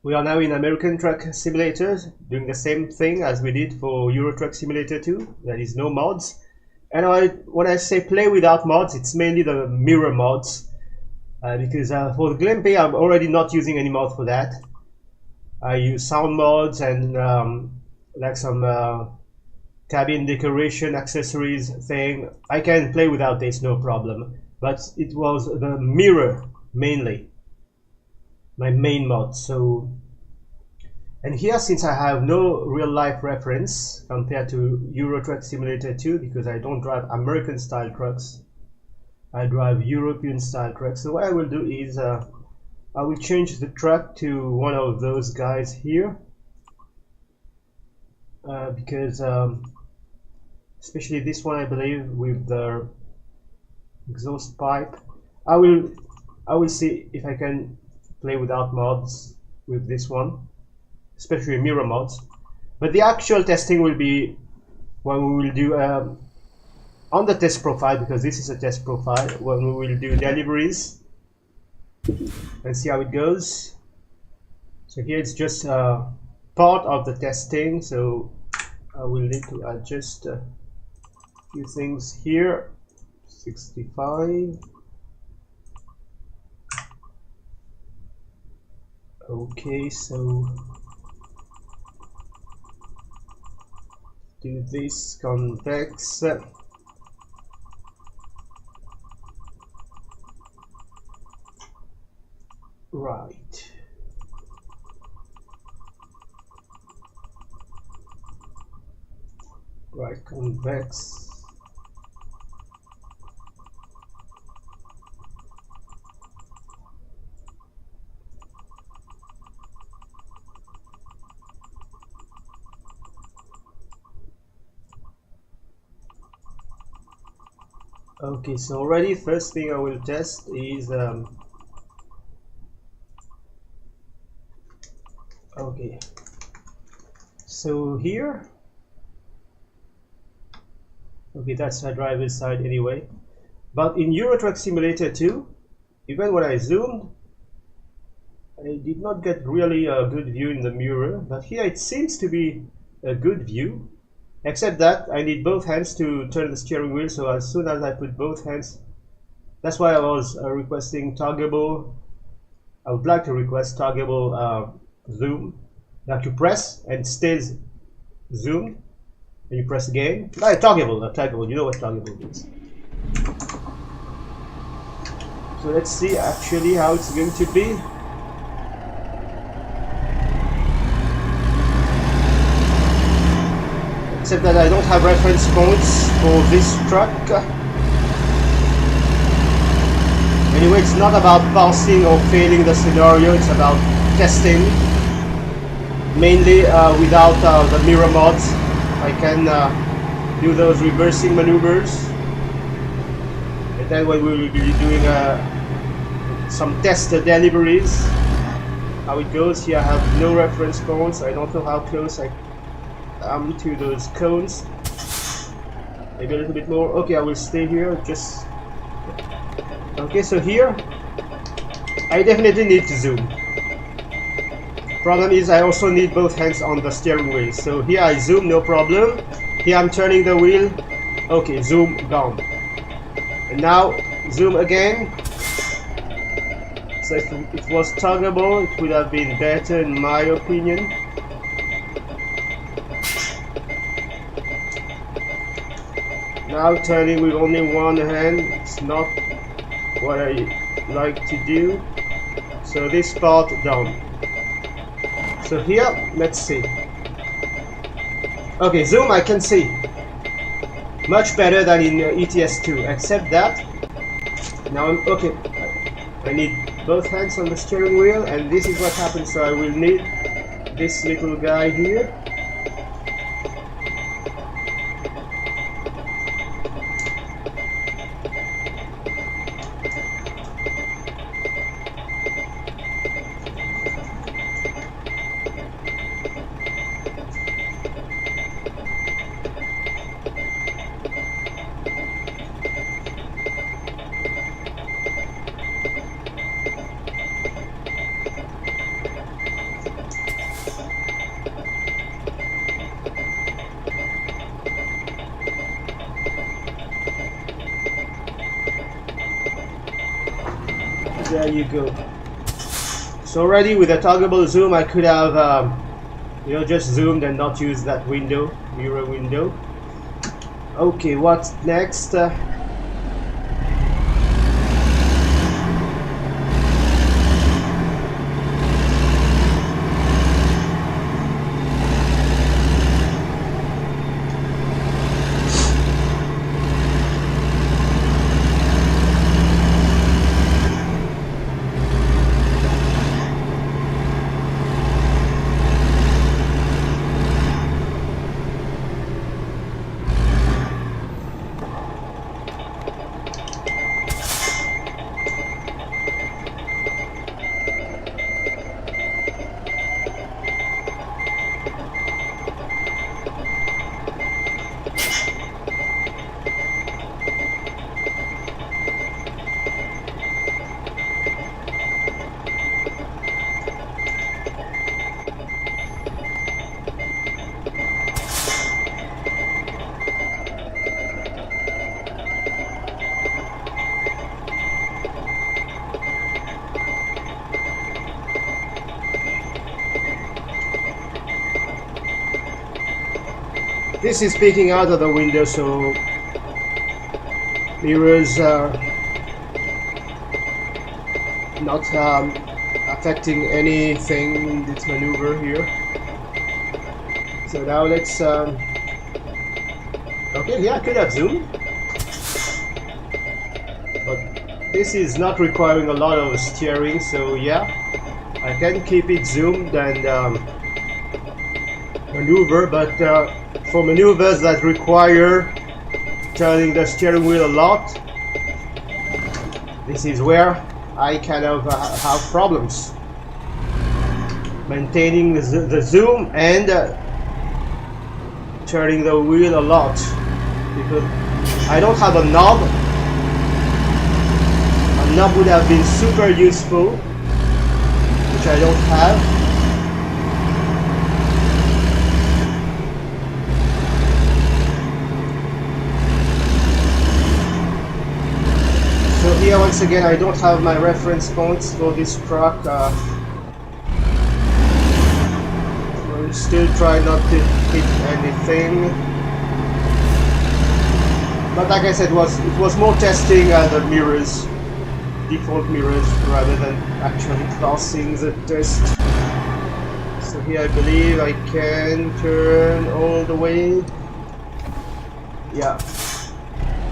We are now in American Truck Simulator, doing the same thing as we did for Euro Truck Simulator 2. There is no mods. And when I say play without mods, it's mainly the mirror mods. Because for the gameplay, I'm already not using any mod for that. I use sound mods and like some cabin decoration accessories thing. I can play without this, no problem. But it was the mirror mainly, my main mod. So, and here, since I have no real life reference compared to Euro Truck Simulator 2, because I don't drive American style trucks, I drive European style trucks. So what I will do is I will change the truck to one of those guys here, because especially this one, I believe, with the exhaust pipe. I will see if I can play without mods with this one, especially mirror mods. But the actual testing will be when we will do on the test profile, because this is a test profile, when we will do deliveries and see how it goes. So here it's just part of the testing, so I will need to adjust a few things here. 65. Okay, so do this convex. Right. Right, convex. Okay, so already first thing I will test is okay, so here, okay, that's my driver's side anyway, but in Euro Truck Simulator 2, even when I zoomed, I did not get really a good view in the mirror, but here it seems to be a good view, except that I need both hands to turn the steering wheel. So as soon as I put both hands, that's why I was requesting toggleable. I would like to request toggleable zoom. Like you press and it stays zoomed, and you press again. Like toggleable, not toggleable. You know what toggleable is. So let's see actually how it's going to be. Except that I don't have reference points for this truck. Anyway, it's not about passing or failing the scenario, it's about testing. Mainly without the mirror mods, I can do those reversing maneuvers. And then when we will be doing some test deliveries, how it goes. Here I have no reference points, I don't know how close I to those cones. Maybe a little bit more. Okay, I will stay here. Just okay. So here, I definitely need to zoom. Problem is, I also need both hands on the steering wheel. So here I zoom, no problem. Here I'm turning the wheel. Okay, zoom down. And now zoom again. So if it was toggleable, it would have been better in my opinion. Now turning with only one hand, it's not what I like to do. So this part down. So here, let's see. Okay, zoom I can see. Much better than in ETS2, except that now I'm okay. I need both hands on the steering wheel, and this is what happens. So I will need this little guy here. There you go. So already with a toggleable zoom, I could have you know, just zoomed and not use that window, mirror window. Okay, what's next? This is peeking out of the window, so mirrors are not affecting anything in this maneuver here. So now let's okay, yeah, I could have zoomed, but this is not requiring a lot of steering, so yeah, I can keep it zoomed and maneuver, but for maneuvers that require turning the steering wheel a lot, this is where I kind of have problems maintaining the zoom and turning the wheel a lot, because I don't have a knob. A knob would have been super useful, which I don't have. So here once again I don't have my reference points for this truck. We'll still try not to hit anything. But like I said, it was more testing the mirrors, default mirrors, rather than actually passing the test. So here I believe I can turn all the way. Yeah.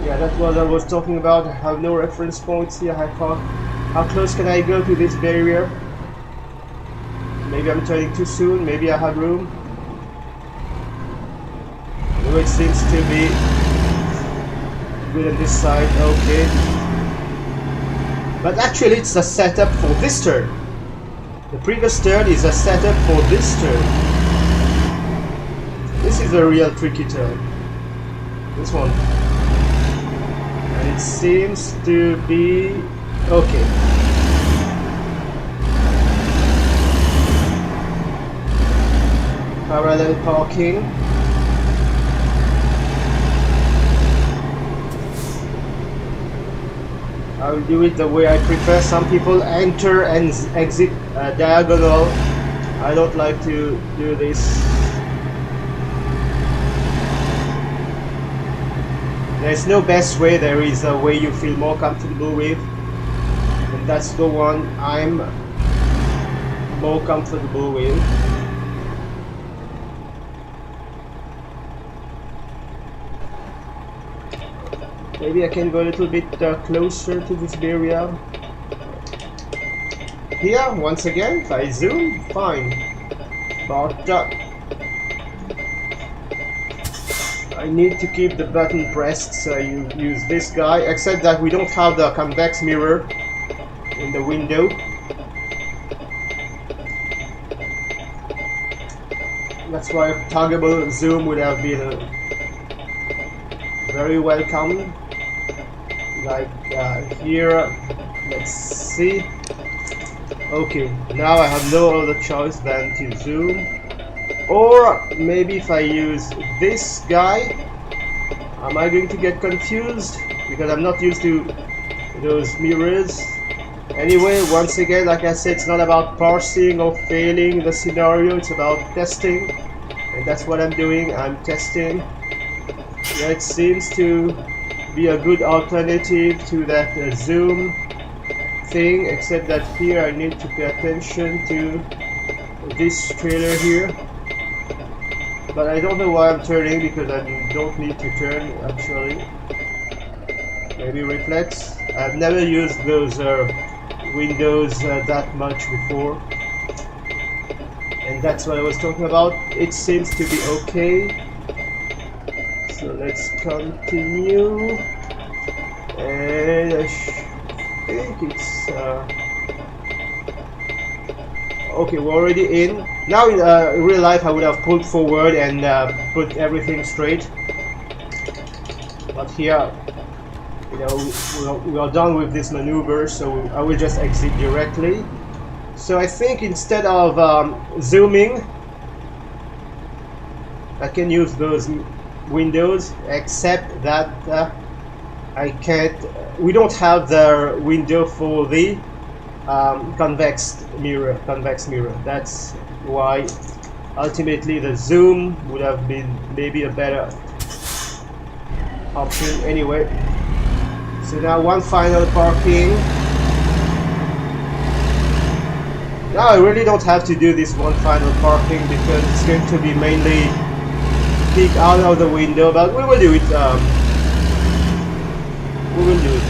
Yeah, that's what I was talking about. I have no reference points here. How close can I go to this barrier? Maybe I'm turning too soon. Maybe I have room. Anyway, it seems to be good on this side. Okay. But actually, it's a setup for this turn. The previous turn is a setup for this turn. This is a real tricky turn. This one. And it seems to be okay. Parallel parking. I will do it the way I prefer. Some people enter and exit diagonal. I don't like to do this. There's no best way, there is a way you feel more comfortable with, and that's the one I'm more comfortable with. Maybe I can go a little bit closer to this area. Here, once again, if I zoom, fine. But I need to keep the button pressed, so you use this guy, except that we don't have the convex mirror in the window. That's why a toggleable zoom would have been very welcome. Like here, let's see. Okay, now I have no other choice than to zoom. Or maybe if I use this guy, am I going to get confused? Because I'm not used to those mirrors Anyway, once again, like I said, it's not about parsing or failing the scenario, it's about testing. And that's what I'm doing, I'm testing. Yeah, it seems to be a good alternative to that zoom thing, except that here I need to pay attention to this trailer here. But I don't know why I'm turning, because I don't need to turn actually. Maybe reflex. I've never used those windows that much before, and that's what I was talking about. It seems to be okay, so let's continue. And I think it's okay, we're already in. Now in real life I would have pulled forward and put everything straight, but here, you know, we are done with this maneuver, so I will just exit directly. So I think instead of zooming, I can use those windows, except that I can't. We don't have the window for the convex mirror. That's why ultimately the zoom would have been maybe a better option. Anyway. So now one final parking. Now I really don't have to do this one final parking because it's going to be mainly peek out of the window, but we will do it. We will do it.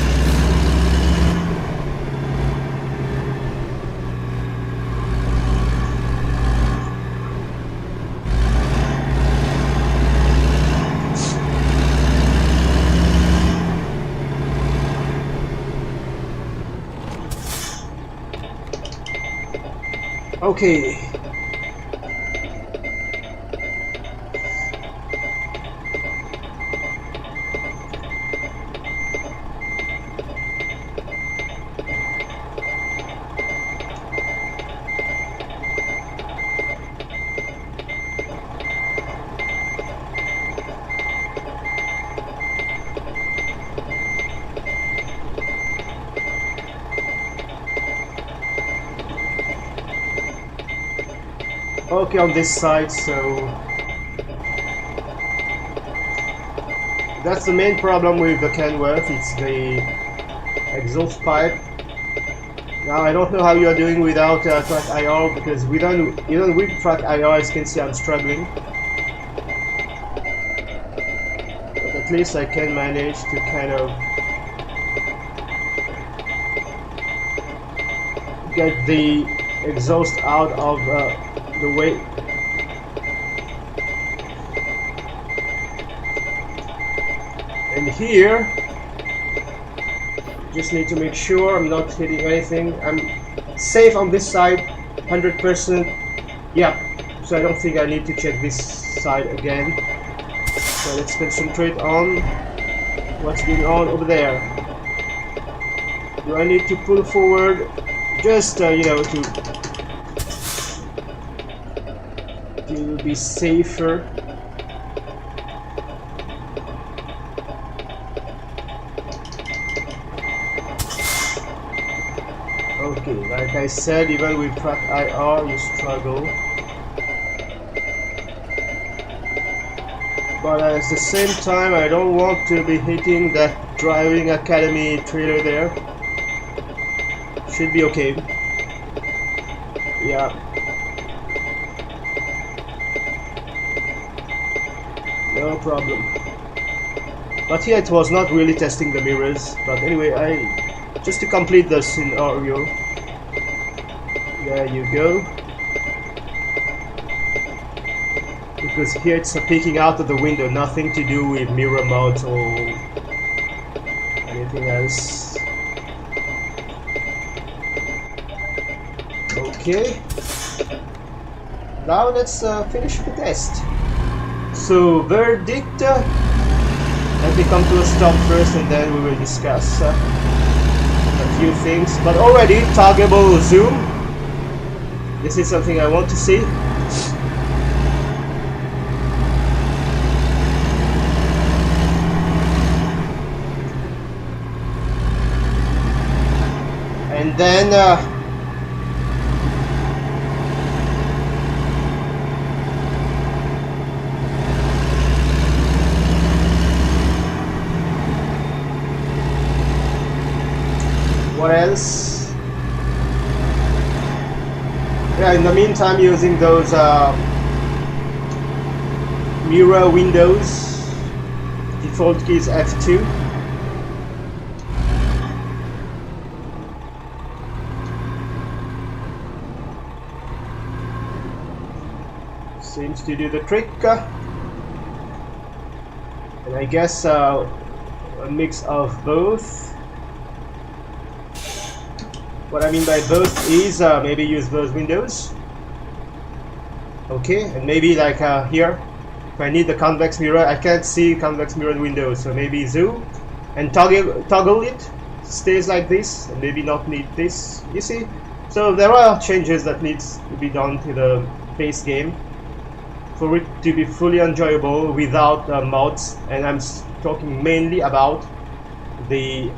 Okay. Okay, on this side, so that's the main problem with the Kenworth. It's the exhaust pipe. Now I don't know how you are doing without track IR, because even with track IR, as you can see, I'm struggling. But at least I can manage to kind of get the exhaust out of the way. And here, just need to make sure I'm not hitting anything. I'm safe on this side, 100%. Yeah, so I don't think I need to check this side again. So let's concentrate on what's going on over there. Do I need to pull forward? Just you know, to be safer. Okay, like I said, even with track IR you struggle, but at the same time I don't want to be hitting that driving academy trailer there. Should be okay. Yeah. No problem. But here it was not really testing the mirrors. But anyway, just to complete the scenario. There you go. Because here it's peeking out of the window, nothing to do with mirror modes or anything else. Okay. Now let's finish the test. So verdict, let me come to a stop first and then we will discuss a few things. But already toggleable zoom, this is something I want to see. And then what else? Yeah, in the meantime, using those mirror windows, default key is F2. Seems to do the trick. And I guess a mix of both. What I mean by both is maybe use those windows. Okay, and maybe like here, if I need the convex mirror, I can't see convex mirrored windows, so maybe zoom and toggle it, stays like this, and maybe not need this. You see? So there are changes that needs to be done to the base game for it to be fully enjoyable without mods, and I'm talking mainly about the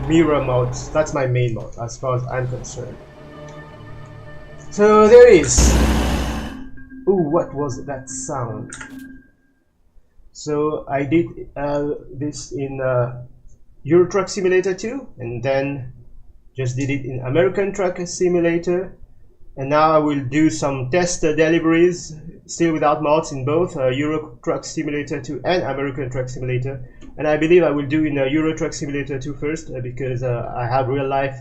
mirror modes. That's my main mode as far as I'm concerned. So there is. Ooh, what was that sound? So I did this in Euro Truck Simulator 2, and then just did it in American Truck Simulator, and now I will do some test deliveries still without mods in both Euro Truck Simulator 2 and American Truck Simulator. And I believe I will do in Euro Truck Simulator 2 first because I have real life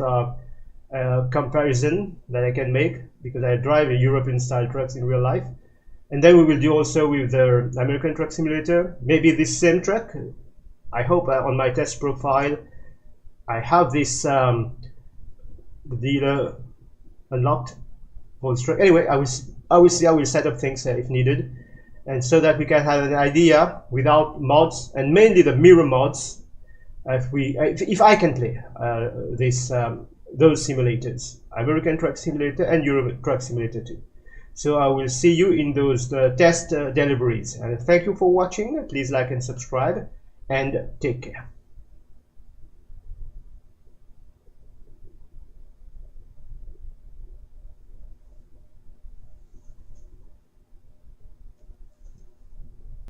comparison that I can make because I drive a European style trucks in real life. And then we will do also with the American Truck Simulator, maybe this same truck. I hope on my test profile I have this dealer unlocked for this truck. Anyway, I will see. I will set up things if needed, and so that we can have an idea without mods, and mainly the mirror mods, if I can play those simulators, American Truck Simulator and Euro Truck Simulator 2. So I will see you in those test deliveries, and thank you for watching. Please like and subscribe, and take care.